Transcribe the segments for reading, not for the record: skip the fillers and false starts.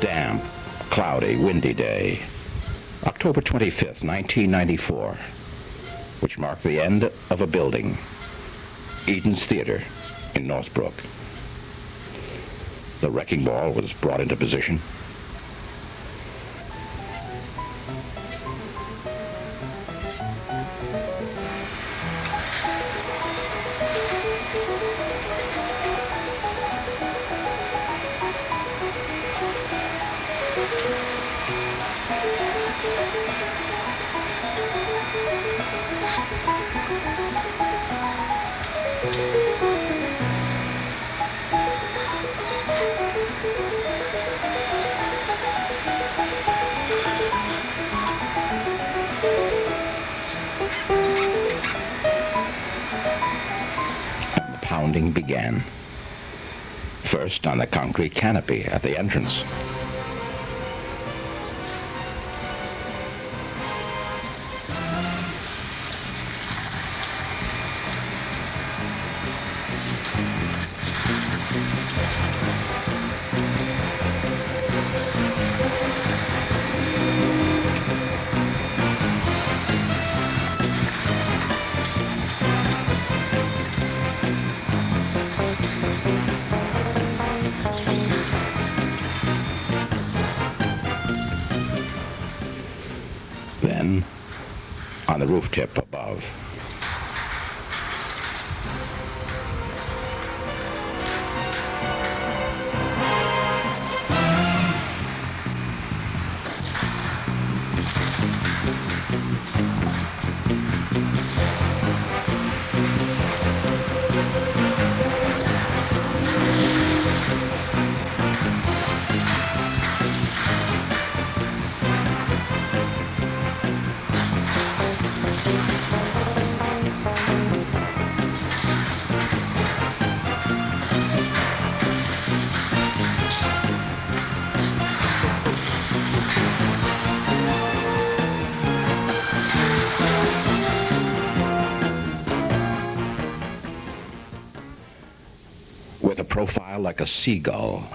damp, cloudy, windy day, October 25th, 1994, which marked the end of a building, Eden's Theater in Northbrook. The wrecking ball was brought into position. Pounding began. First on the concrete canopy at the entrance. Then, on the roof tip above. With a profile like a seagull,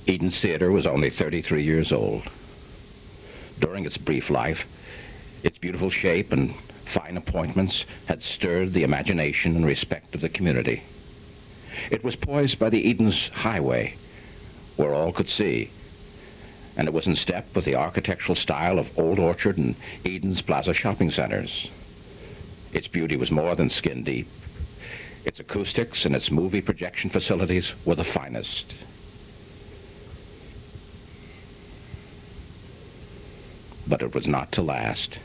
Eden's Theater was only 33 years old. During its brief life, its beautiful shape and fine appointments had stirred the imagination and respect of the community. It was poised by the Eden's Highway, where all could see, and it was in step with the architectural style of Old Orchard and Eden's Plaza shopping centers. Its beauty was more than skin deep. Its acoustics and its movie projection facilities were the finest. But it was not to last.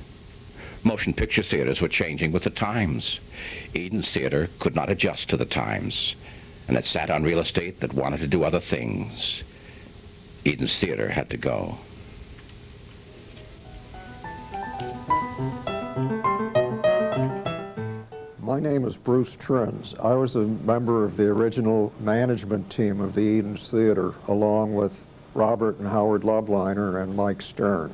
Motion picture theaters were changing with the times. Eden's Theater could not adjust to the times, and it sat on real estate that wanted to do other things. Eden's Theater had to go. My name is Bruce Trins. I was a member of the original management team of the Eden's Theater, along with Robert and Howard Lubliner and Mike Stern.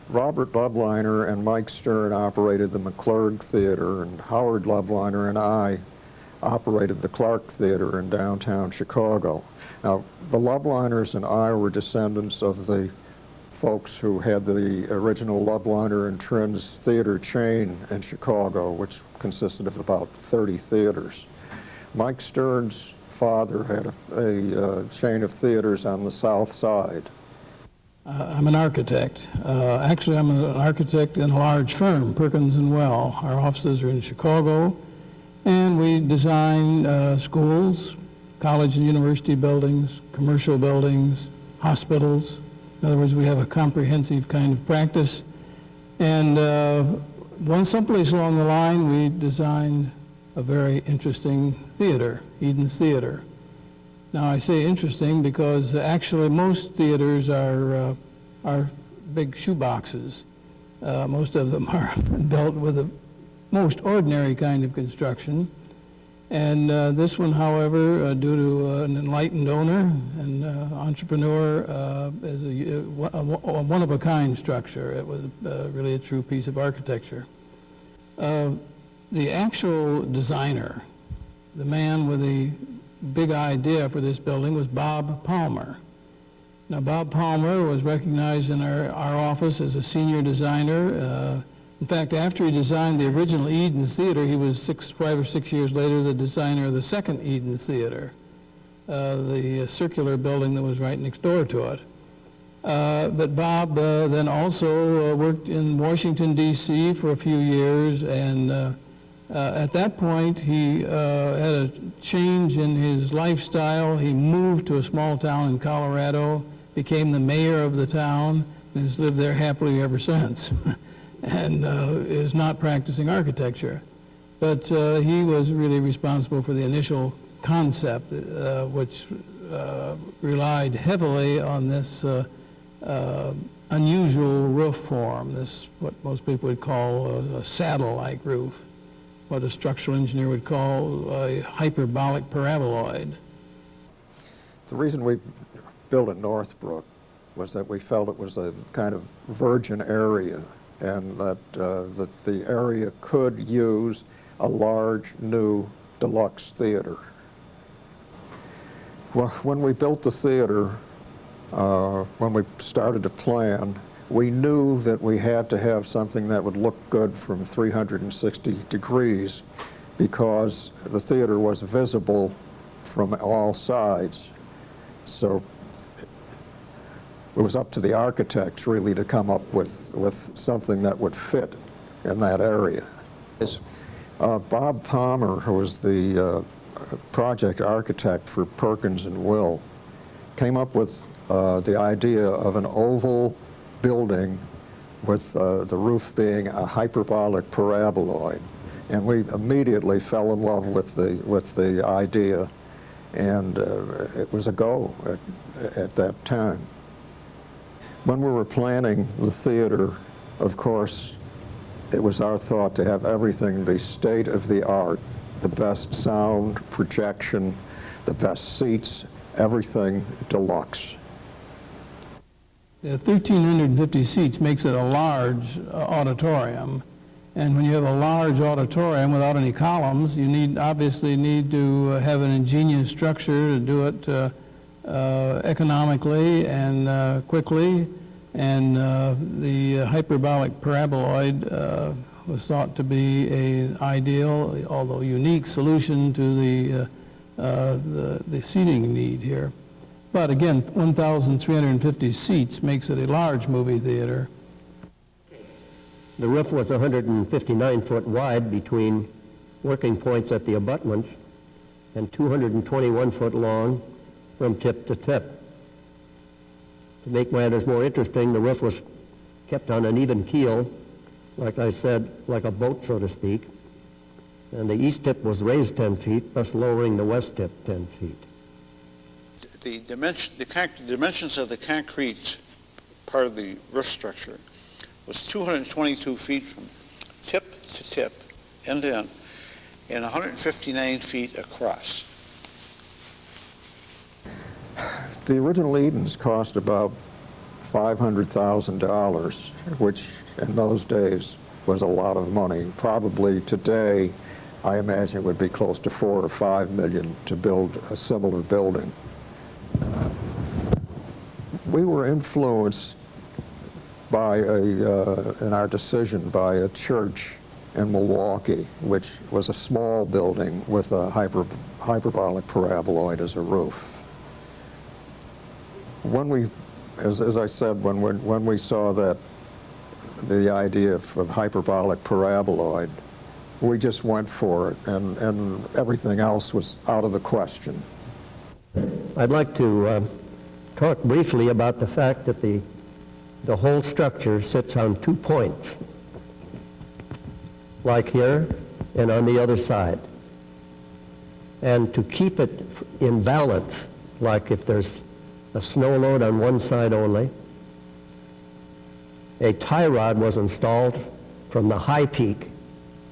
Robert Lubliner and Mike Stern operated the McClurg Theater, and Howard Lubliner and I operated the Clark Theater in downtown Chicago. Now, the Lubliners and I were descendants of the folks who had the original Lubliner and Trins theater chain in Chicago, which consisted of about 30 theaters. Mike Stern's father had a chain of theaters on the south side. I'm an architect. Actually, I'm an architect in a large firm, Perkins & Well. Our offices are in Chicago, and we design schools, college and university buildings, commercial buildings, hospitals. In other words, we have a comprehensive kind of practice. And someplace along the line, we designed a very interesting theater, Eden's Theater. Now, I say interesting because actually most theaters are big shoeboxes. Most of them are built with the most ordinary kind of construction. And this one, however, due to an enlightened owner and entrepreneur, is a one-of-a-kind structure. It was really a true piece of architecture. The actual designer, the man with the big idea for this building, was Bob Palmer. Now, Bob Palmer was recognized in our office as a senior designer. In fact, after he designed the original Eden's Theater, he was 5 or 6 years later the designer of the second Eden's Theater, the circular building that was right next door to it. But Bob then also worked in Washington, D.C. for a few years, and at that point he had a change in his lifestyle. He moved to a small town in Colorado, became the mayor of the town, and has lived there happily ever since, and is not practicing architecture. But he was really responsible for the initial concept, which relied heavily on this unusual roof form, this what most people would call a saddle-like roof, what a structural engineer would call a hyperbolic paraboloid. The reason we built at Northbrook was that we felt it was a kind of virgin area, and that the area could use a large, new, deluxe theater. Well, when we built the theater, when we started to plan, we knew that we had to have something that would look good from 360 degrees because the theater was visible from all sides. So it was up to the architects really to come up with something that would fit in that area. Bob Palmer, who was the project architect for Perkins and Will, came up with the idea of an oval building with the roof being a hyperbolic paraboloid. And we immediately fell in love with the idea, and it was a go at that time. When we were planning the theater, of course, it was our thought to have everything be state-of-the-art, the best sound, projection, the best seats, everything deluxe. 1,350 seats makes it a large auditorium, and when you have a large auditorium without any columns, you obviously need to have an ingenious structure to do it economically and quickly, and the hyperbolic paraboloid was thought to be an ideal, although unique, solution to the seating need here. But again, 1,350 seats makes it a large movie theater. The roof was 159 foot wide between working points at the abutments and 221 foot long from tip to tip. To make matters more interesting, the roof was kept on an even keel, like I said, like a boat, so to speak, and the east tip was raised 10 feet, thus lowering the west tip 10 feet. The dimensions of the concrete part of the roof structure was 222 feet from tip to tip, end to end, and 159 feet across. The original Edens cost about $500,000, which in those days was a lot of money. Probably today, I imagine it would be close to $4 or $5 million to build a similar building. We were influenced by in our decision by a church in Milwaukee, which was a small building with a hyperbolic paraboloid as a roof. When we, as I said, when we saw that the idea of hyperbolic paraboloid, we just went for it, and everything else was out of the question. I'd like to talk briefly about the fact that the whole structure sits on 2 points, like here and on the other side. And to keep it in balance, like if there's a snow load on one side only, a tie rod was installed from the high peak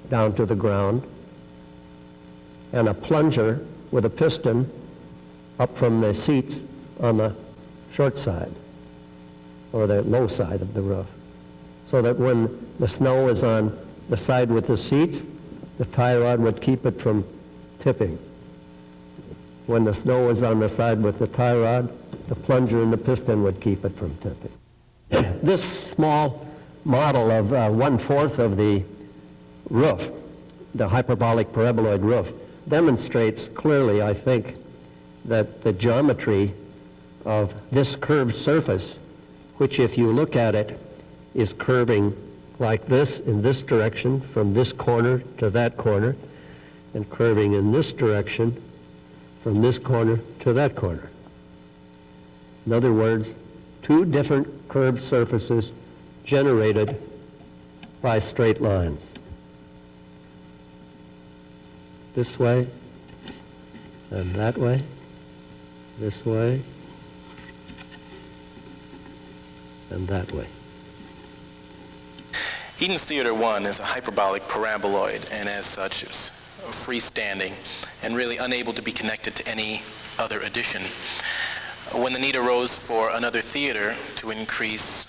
down to the ground, and a plunger with a piston up from the seats on the short side, or the low side of the roof, so that when the snow is on the side with the seats, the tie rod would keep it from tipping. When the snow is on the side with the tie rod, the plunger and the piston would keep it from tipping. This small model of 1/4 of the roof, the hyperbolic paraboloid roof, demonstrates clearly, I think, that the geometry of this curved surface, which if you look at it, is curving like this in this direction from this corner to that corner, and curving in this direction from this corner to that corner. In other words, two different curved surfaces generated by straight lines. This way and that way, this way and that way. Eden's Theater 1 is a hyperbolic paraboloid, and as such it's freestanding and really unable to be connected to any other addition. When the need arose for another theater to increase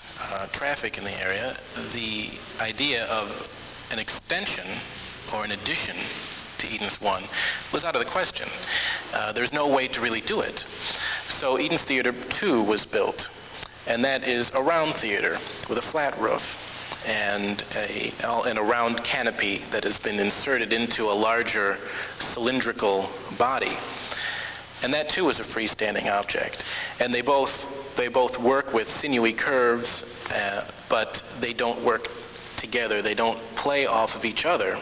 traffic in the area, the idea of an extension or an addition to Eden's 1 was out of the question. There's no way to really do it. So Eden's Theater 2 was built, and that is a round theater with a flat roof and a round canopy that has been inserted into a larger cylindrical body. And that too is a freestanding object. And they both work with sinewy curves, but they don't work together. They don't play off of each other.